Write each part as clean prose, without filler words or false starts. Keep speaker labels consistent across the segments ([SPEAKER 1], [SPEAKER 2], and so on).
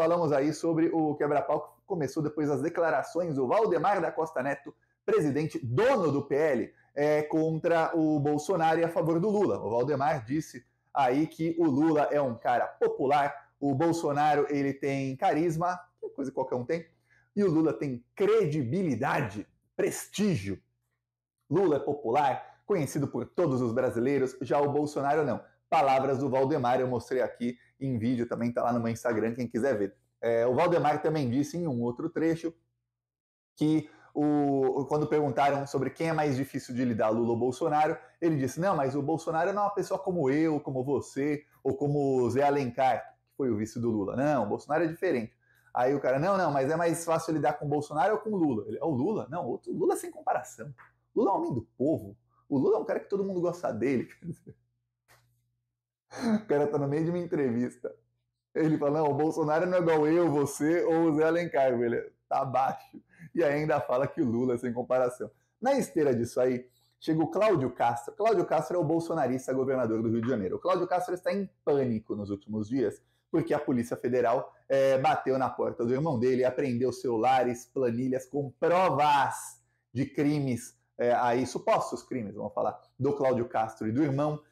[SPEAKER 1] falamos aí sobre o quebra-pau que começou depois das declarações do Valdemar da Costa Neto, presidente, dono do PL, contra o Bolsonaro e a favor do Lula. O Valdemar disse aí que o Lula é um cara popular, o Bolsonaro ele tem carisma, coisa que qualquer um tem, e o Lula tem credibilidade, prestígio. Lula é popular, conhecido por todos os brasileiros, já o Bolsonaro não. Palavras do Valdemar, eu mostrei aqui em vídeo, também está lá no meu Instagram, quem quiser ver. O Valdemar também disse em um outro trecho que quando perguntaram sobre quem é mais difícil de lidar, Lula ou Bolsonaro, ele disse, não, mas o Bolsonaro não é uma pessoa como eu, como você, ou como o Zé Alencar, que foi o vice do Lula. Não, o Bolsonaro é diferente. Aí o cara, não, mas é mais fácil lidar com o Bolsonaro ou com o Lula? Ele, o Lula? Não, o Lula é sem comparação. O Lula é um homem do povo. O Lula é um cara que todo mundo gosta dele. O cara tá no meio de uma entrevista. Ele fala, não, o Bolsonaro não é igual eu, você ou o Zé Alencar, ele tá abaixo. E ainda fala que o Lula é sem comparação. Na esteira disso aí, chega o Cláudio Castro. Cláudio Castro é o bolsonarista governador do Rio de Janeiro. O Cláudio Castro está em pânico nos últimos dias, porque a Polícia Federal bateu na porta do irmão dele, apreendeu celulares, planilhas com provas de crimes, aí supostos crimes, vamos falar, do Cláudio Castro e do irmão,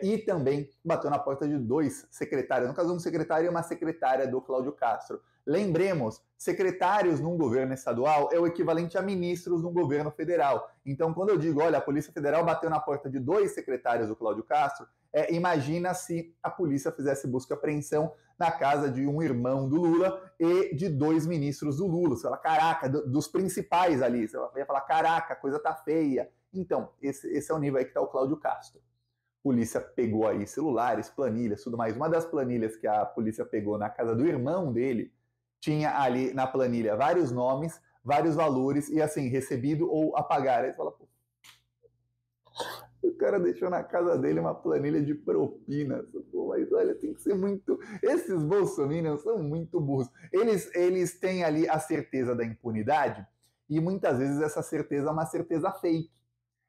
[SPEAKER 1] e também bateu na porta de 2 secretários, no caso um secretário e uma secretária do Cláudio Castro. Lembremos, secretários num governo estadual é o equivalente a ministros num governo federal. Então, quando eu digo, olha, a Polícia Federal bateu na porta de 2 secretários do Cláudio Castro, imagina se a polícia fizesse busca e apreensão na casa de um irmão do Lula e de 2 ministros do Lula. Você fala, caraca, dos principais ali. Você ia falar, caraca, a coisa tá feia. Então, esse é o nível aí que tá o Cláudio Castro. A polícia pegou aí celulares, planilhas, tudo mais. Uma das planilhas que a polícia pegou na casa do irmão dele tinha ali na planilha vários nomes, vários valores e assim, recebido ou apagar. Aí você fala, pô, o cara deixou na casa dele uma planilha de propinas. Pô, mas olha, tem que ser muito... Esses bolsominions são muito burros. Eles têm ali a certeza da impunidade e muitas vezes essa certeza é uma certeza fake.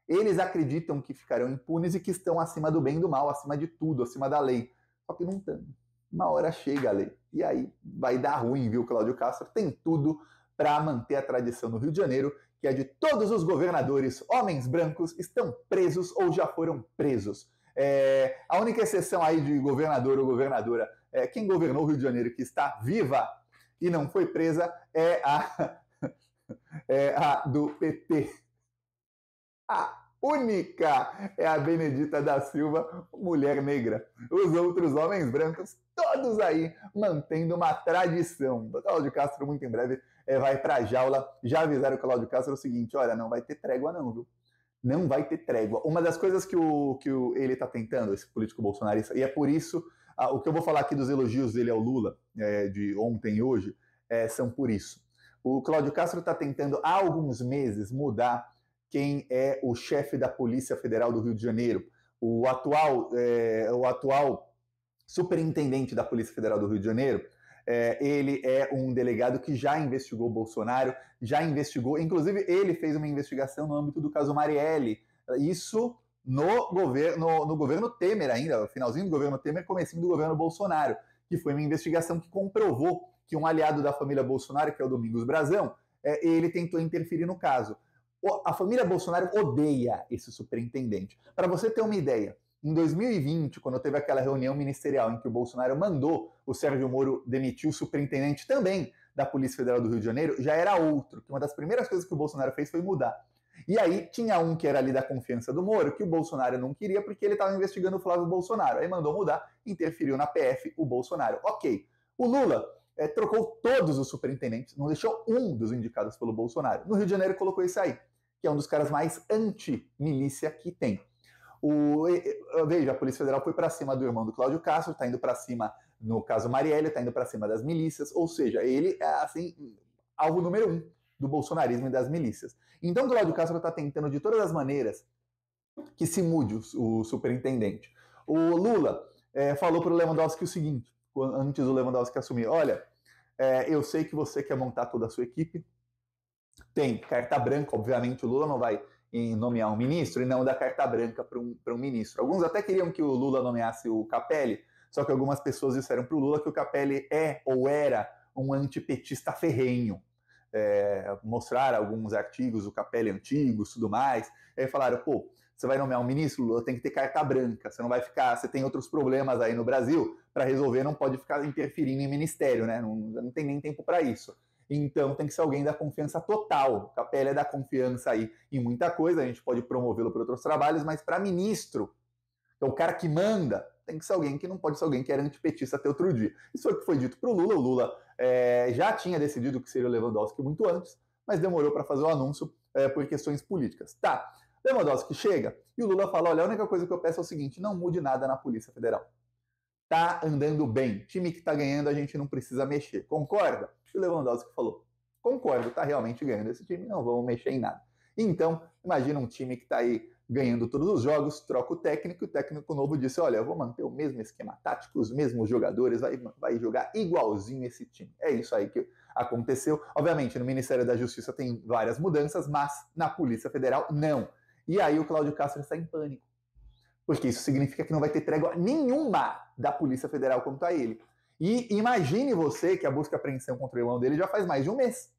[SPEAKER 1] Eles acreditam que ficarão impunes e que estão acima do bem e do mal, acima de tudo, acima da lei. Só que não estão. Uma hora chega a lei. E aí vai dar ruim, viu, Cláudio Castro? Tem tudo para manter a tradição no Rio de Janeiro, que é de todos os governadores, homens brancos, estão presos ou já foram presos. A única exceção aí de governador ou governadora, quem governou o Rio de Janeiro que está viva e não foi presa é a do PT. A única é a Benedita da Silva, mulher negra. Os outros homens brancos, todos aí mantendo uma tradição. O Cláudio Castro, muito em breve, vai pra jaula. Já avisaram o Cláudio Castro o seguinte, olha, não vai ter trégua não, viu? Não vai ter trégua. Uma das coisas que ele tá tentando, esse político bolsonarista, e é por isso, o que eu vou falar aqui dos elogios dele ao Lula, de ontem e hoje, são por isso. O Cláudio Castro está tentando, há alguns meses, mudar quem é o chefe da Polícia Federal do Rio de Janeiro. O atual superintendente da Polícia Federal do Rio de Janeiro, ele é um delegado que já investigou Bolsonaro, já investigou, inclusive ele fez uma investigação no âmbito do caso Marielle, isso no governo Temer ainda, finalzinho do governo Temer, comecinho do governo Bolsonaro, que foi uma investigação que comprovou que um aliado da família Bolsonaro, que é o Domingos Brazão, ele tentou interferir no caso. A família Bolsonaro odeia esse superintendente. Para você ter uma ideia, em 2020, quando teve aquela reunião ministerial em que o Bolsonaro mandou o Sérgio Moro demitir o superintendente também da Polícia Federal do Rio de Janeiro, já era outro, que uma das primeiras coisas que o Bolsonaro fez foi mudar. E aí tinha um que era ali da confiança do Moro, que o Bolsonaro não queria porque ele estava investigando o Flávio Bolsonaro. Aí mandou mudar, interferiu na PF o Bolsonaro. Ok. O Lula trocou todos os superintendentes, não deixou um dos indicados pelo Bolsonaro. No Rio de Janeiro colocou esse aí, que é um dos caras mais anti-milícia que tem. Veja, a Polícia Federal foi para cima do irmão do Cláudio Castro, está indo para cima, no caso Marielle, está indo para cima das milícias, ou seja, ele é, assim, alvo número 1 do bolsonarismo e das milícias. Então, Cláudio Castro está tentando, de todas as maneiras, que se mude o superintendente. O Lula falou para o Lewandowski o seguinte, antes do Lewandowski assumir, olha, eu sei que você quer montar toda a sua equipe, tem carta branca, obviamente o Lula não vai nomear um ministro e não dar carta branca para um ministro. Alguns até queriam que o Lula nomeasse o Capelli, Só que algumas pessoas disseram para o Lula que o Capelli é ou era um antipetista ferrenho. Mostraram alguns artigos do Capelli antigos, tudo mais. Aí falaram, pô, você vai nomear um ministro, Lula, tem que ter carta branca. Você não vai ficar, você tem outros problemas aí no Brasil para resolver, não pode ficar interferindo em ministério, né? Não tem nem tempo para isso. Então tem que ser alguém da confiança total. O Capelli é da confiança aí em muita coisa, a gente pode promovê-lo para outros trabalhos, mas para ministro, que é o cara que manda, tem que ser alguém que não pode ser alguém que era antipetista até outro dia. Isso foi o que foi dito para o Lula. O Lula já tinha decidido que seria o Lewandowski muito antes, mas demorou para fazer o anúncio por questões políticas. Tá, Lewandowski chega e o Lula fala, olha, a única coisa que eu peço é o seguinte, não mude nada na Polícia Federal. Tá andando bem, time que tá ganhando a gente não precisa mexer, concorda? E o Lewandowski falou, concordo, tá realmente ganhando esse time, não vamos mexer em nada. Então, imagina um time que tá aí ganhando todos os jogos, troca o técnico novo disse, olha, eu vou manter o mesmo esquema tático, os mesmos jogadores, vai jogar igualzinho esse time. É isso aí que aconteceu. Obviamente, no Ministério da Justiça tem várias mudanças, mas na Polícia Federal, não. E aí o Cláudio Castro está em pânico, porque isso significa que não vai ter trégua nenhuma da Polícia Federal contra ele. E imagine você que a busca e apreensão contra o irmão dele já faz mais de um mês.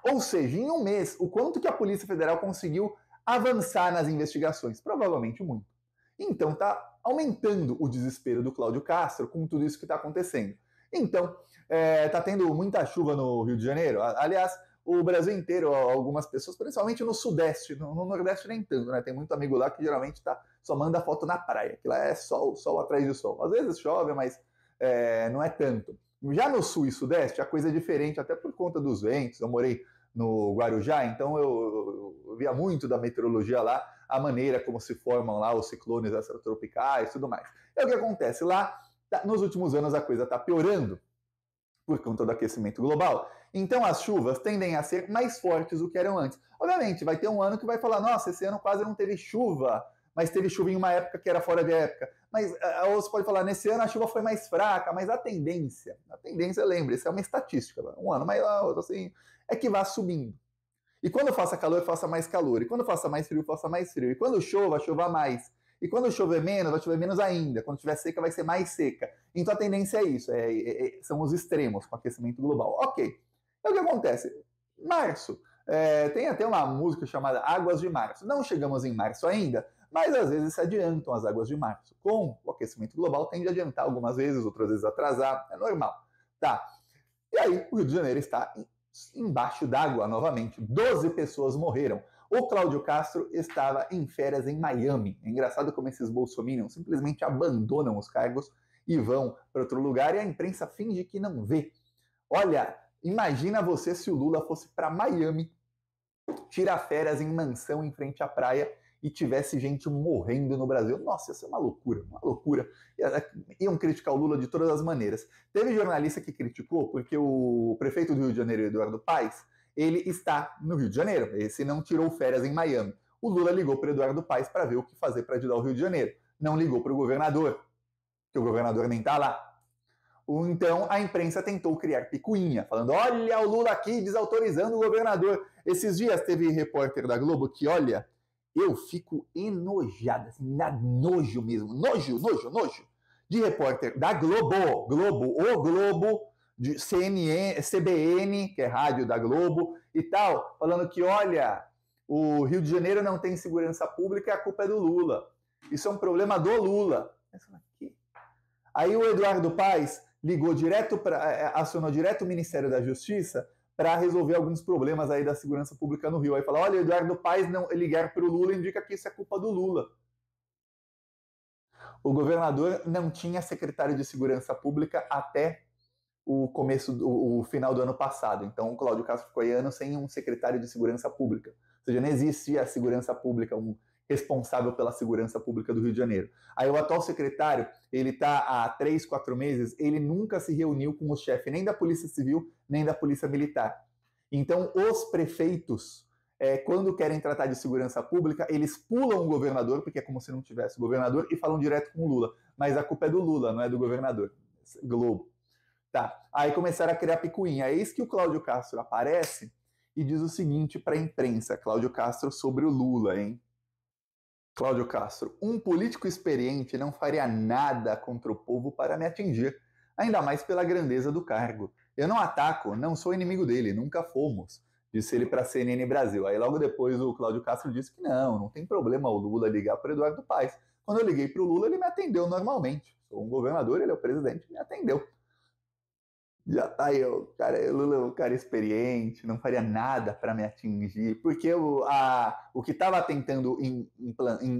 [SPEAKER 1] Ou seja, em um mês, o quanto que a Polícia Federal conseguiu avançar nas investigações? Provavelmente muito. Então está aumentando o desespero do Cláudio Castro com tudo isso que está acontecendo. Então, está tendo muita chuva no Rio de Janeiro. Aliás, o Brasil inteiro, algumas pessoas, principalmente no Sudeste, no Nordeste nem tanto, né? Tem muito amigo lá que geralmente só manda foto na praia, que lá é sol atrás de sol. Às vezes chove, mas não é tanto. Já no Sul e Sudeste, a coisa é diferente, até por conta dos ventos. Eu morei no Guarujá, então eu via muito da meteorologia lá, a maneira como se formam lá os ciclones extratropicais e tudo mais. E o que acontece? Lá, nos últimos anos, a coisa está piorando por conta do aquecimento global. Então as chuvas tendem a ser mais fortes do que eram antes. Obviamente, vai ter um ano que vai falar, nossa, esse ano quase não teve chuva, mas teve chuva em uma época que era fora de época. Mas ou você pode falar, nesse ano a chuva foi mais fraca, mas a tendência, lembre-se, é uma estatística, um ano mais outro, assim, é que vá subindo. E quando faça calor, faça mais calor. E quando faça mais frio, faça mais frio. E quando chova mais. E quando chover menos, vai chover menos ainda. Quando tiver seca, vai ser mais seca. Então a tendência é isso, são os extremos com o aquecimento global. Ok. Então o que acontece? Março. Tem até uma música chamada Águas de Março. Não chegamos em março ainda, mas às vezes se adiantam as águas de março. Com o aquecimento global, tende a adiantar algumas vezes, outras vezes atrasar. É normal. Tá. E aí, o Rio de Janeiro está embaixo d'água novamente. 12 pessoas morreram. O Cláudio Castro estava em férias em Miami. É engraçado como esses bolsominions simplesmente abandonam os cargos e vão para outro lugar e a imprensa finge que não vê. Olha, imagina você se o Lula fosse para Miami, tirar férias em mansão em frente à praia e tivesse gente morrendo no Brasil. Nossa, isso é uma loucura, uma loucura. Iam criticar o Lula de todas as maneiras. Teve jornalista que criticou porque o prefeito do Rio de Janeiro, Eduardo Paes, ele está no Rio de Janeiro. Esse não tirou férias em Miami. O Lula ligou para Eduardo Paes para ver o que fazer para ajudar o Rio de Janeiro. Não ligou para o governador, que o governador nem está lá. Então a imprensa tentou criar picuinha, falando, olha o Lula aqui desautorizando o governador. Esses dias teve repórter da Globo que, olha, eu fico enojado, assim, dá nojo mesmo, nojo, de repórter da Globo, o Globo, de CNN, CBN, que é rádio da Globo e tal, falando que, olha, o Rio de Janeiro não tem segurança pública e a culpa é do Lula. Isso é um problema do Lula. Aí o Eduardo Paes acionou direto o Ministério da Justiça para resolver alguns problemas aí da segurança pública no Rio. Aí fala, olha, o Eduardo Paes não ligar para o Lula indica que isso é culpa do Lula. O governador não tinha secretário de segurança pública até o final do ano passado. Então o Cláudio Castro ficou anos sem um secretário de segurança pública. Ou seja, não existia a segurança pública, um responsável pela segurança pública do Rio de Janeiro. Aí o atual secretário, ele está há 3, 4 meses, ele nunca se reuniu com o chefe nem da Polícia Civil, nem da Polícia Militar. Então, os prefeitos, quando querem tratar de segurança pública, eles pulam o governador, porque é como se não tivesse o governador, e falam direto com o Lula. Mas a culpa é do Lula, não é do governador. Globo. Tá. Aí começaram a criar picuinha. Eis que o Cláudio Castro aparece e diz o seguinte para a imprensa, Cláudio Castro sobre o Lula, hein? Cláudio Castro, um político experiente não faria nada contra o povo para me atingir, ainda mais pela grandeza do cargo. Eu não ataco, não sou inimigo dele, nunca fomos, disse ele para a CNN Brasil. Aí logo depois o Cláudio Castro disse que não tem problema o Lula ligar para o Eduardo Paes. Quando eu liguei para o Lula, ele me atendeu normalmente. Sou um governador, ele é o presidente, me atendeu. Já tá aí, o Lula é um cara experiente, não faria nada para me atingir, porque o que estava tentando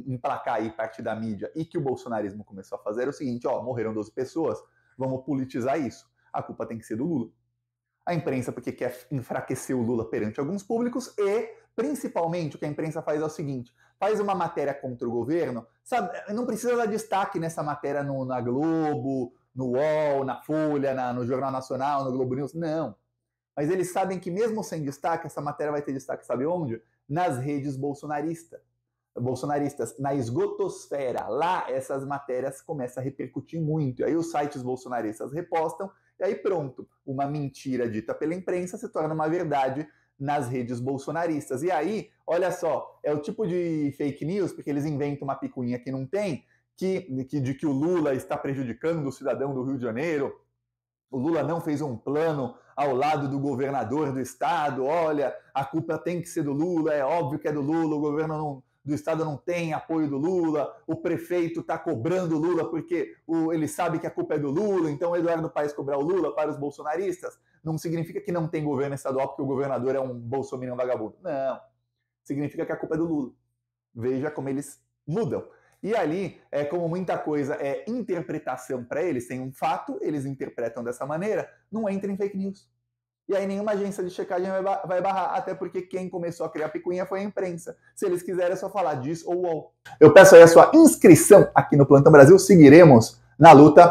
[SPEAKER 1] emplacar aí parte da mídia e que o bolsonarismo começou a fazer era o seguinte, morreram 12 pessoas, vamos politizar isso. A culpa tem que ser do Lula. A imprensa porque quer enfraquecer o Lula perante alguns públicos e, principalmente, o que a imprensa faz é o seguinte, faz uma matéria contra o governo, sabe, não precisa dar destaque nessa matéria na Globo, no UOL, na Folha, no Jornal Nacional, no Globo News, não. Mas eles sabem que mesmo sem destaque, essa matéria vai ter destaque, sabe onde? Nas redes bolsonaristas, na esgotosfera. Lá essas matérias começam a repercutir muito. E aí os sites bolsonaristas repostam, e aí pronto, uma mentira dita pela imprensa se torna uma verdade nas redes bolsonaristas. E aí, olha só, é o tipo de fake news, porque eles inventam uma picuinha que não tem, de que o Lula está prejudicando o cidadão do Rio de Janeiro, o Lula não fez um plano ao lado do governador do estado, olha, a culpa tem que ser do Lula, é óbvio que é do Lula, o governo do estado não tem apoio do Lula, o prefeito está cobrando o Lula porque ele sabe que a culpa é do Lula, então o Eduardo Paes cobrar o Lula para os bolsonaristas não significa que não tem governo estadual porque o governador é um bolsominion vagabundo. Não, significa que a culpa é do Lula. Veja como eles mudam. E ali, como muita coisa é interpretação para eles, tem um fato, eles interpretam dessa maneira, não entra em fake news. E aí nenhuma agência de checagem vai barrar, até porque quem começou a criar picuinha foi a imprensa. Se eles quiserem é só falar disso ou UOL. Eu peço aí a sua inscrição aqui no Plantão Brasil, seguiremos na luta